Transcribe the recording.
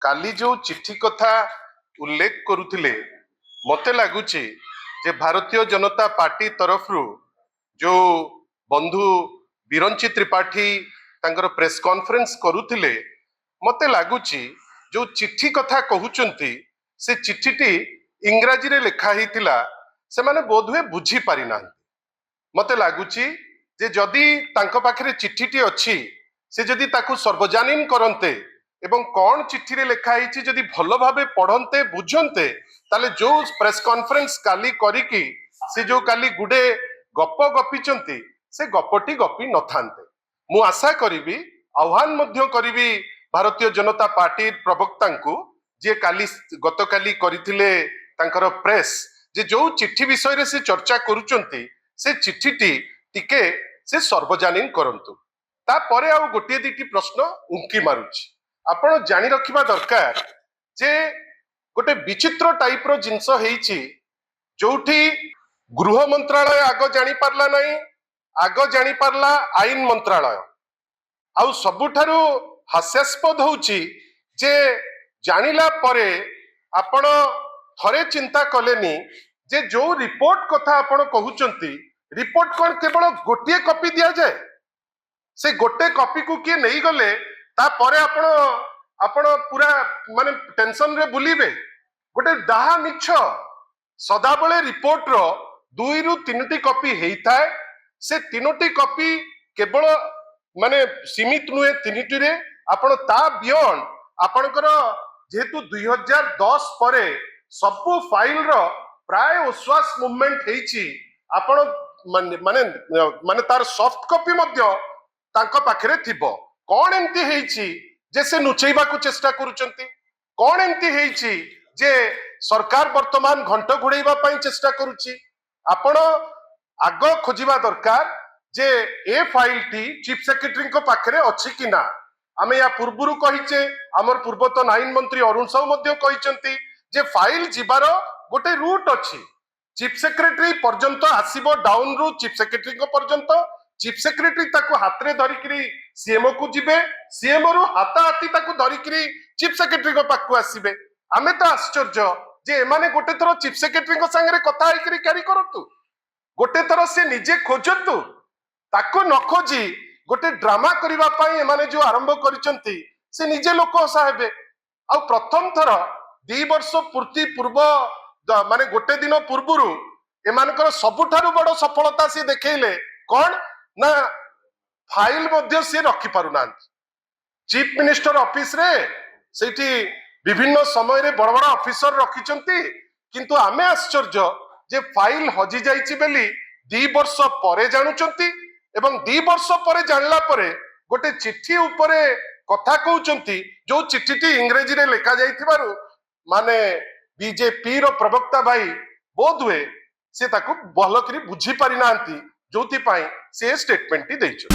काली जो चिट्ठी कथा उल्लेख करुथिले मते लागुची जे भारतीय जनता पार्टी तरफ जो बंधु बिरंची त्रिपाठी तांकर प्रेस कॉन्फ्रेंस करुथिले मते लागुची जो चिट्ठी कथा कहउचंती से चिट्ठीटी इंग्राजी रे लिखा हितिला से माने बोधवे बुझी पारि ना मते लागुची जे जदि तांको पाखरे चिट्ठीटी अछि से जदि ताकू सर्वजनीन करन्ते एवं कौन चिट्ठी रे लिखा हिची जदि भलो भाबे पढ़न्ते बुझन्ते ताले जो प्रेस कॉन्फ्रेंस काली करिकी से जो काली गुडे गप गपिचंती से गपटी गपी न थान्ते मु आशा करिबी आह्वान मध्य करिबी भारतीय जनता पार्टी प्रवक्ता को जे काली गतकाली करिथिले तांकर प्रेस जे जो चिट्ठी विषय रे से चर्चा करूचंती से चिट्ठीटी टिके से सर्वजनीन करंतु ता परे आउ गोटे दिटी प्रश्न उंकी मारुची आपण जानि रखिबा दरकार जे गोटे विचित्र टाइप रो जिंस हेइची जोठी गृह मंत्रालय आगो जानि पारला नाही आगो जानि पारला आईन मंत्रालय आउ सबुठारु हास्यास्पद होउची जे जानिला परे आपण थरे चिंता कलेनी जे जो रिपोर्ट कथा आपण कहउचंती रिपोर्ट कोन केवल गोटे कॉपी दिया जाए से गोटे कॉपी को किए नहीं गले ता परे आपण आपण पूरा माने टेंशन रे बुलीबे गोटे डाहा मिछ सदाबले रिपोर्ट रो 2 रु 3टी कॉपी हेइथाय से 3टी कॉपी केवल माने सीमित नुहे 3टी रे आपण ता बियॉन्ड आपणकर जेहेतु 2010 परे सबु फाइल रो प्राय ओश्वास मूवमेंट हेइची आपण माने माने तार सॉफ्ट कॉपी मध्य तांको पाखरे थिबो कोन एंती हेइची जे से नुचेबा को चेष्टा करूचंती कोन एंती हेइची जे सरकार वर्तमान घंट घुड़ेबा पई चेष्टा करूची आपण आगो खोजिबा दरकार जे ए फाइल टी चीफ सेक्रेटरी को पाखरे अछि कि ना आमे या पूर्वरु कहिचे हमर पूर्वतन आईन मंत्री अरुण साहू मध्य कहिचंती जे फाइल जिबारो गोटे रूट अछि चीफ सेक्रेटरी पर्यंत आसीबो डाउन रु चीफ सेक्रेटरी को पर्यंत चीफ सेक्रेटरी ताको हातरे धरिकरी सीएमओ को जिबे सीएमओ रु हाता हाती ताको धरिकरी चीफ सेक्रेटरी को पाकु आसीबे आमे तो आश्चर्य जे एमाने गोटे थरो चीफ सेक्रेटरी को संगे कथा आइकरी क्यारी करतु गोटे थरो से निजे खोजतु ताको न खोजी गोटे ड्रामा करिबा पई एमाने जो आरंभ करिसंती से निजे लोक साहेबे आ प्रथम थर 2 वर्ष पूर्ति पूर्व माने गोटे दिन पूर्वरु एमानकर सबुठारु बड़ सफलता से देखैले कोन ना फाइल मध्य से रखी पारु ना चीफ मिनिस्टर ऑफिस रे सेठी विभिन्न समय रे बड़ बड़ ऑफिसर रखिचंती किंतु आमे आश्चर्य जे फाइल हजि जाईची बेली 2 वर्ष परे जानुचंती एवं 2 वर्ष परे जानला परे गोटे चिट्ठी उपरे कथा कहउचंती जो चिट्ठीटी इंग्रजी रे लिखा जाइथिबारु माने बीजेपी रो प्रवक्ता भाई बोध हुए से ताकू भल करी बुझी पारि नांती जोथि पाई से स्टेटमेंट टी दैछ।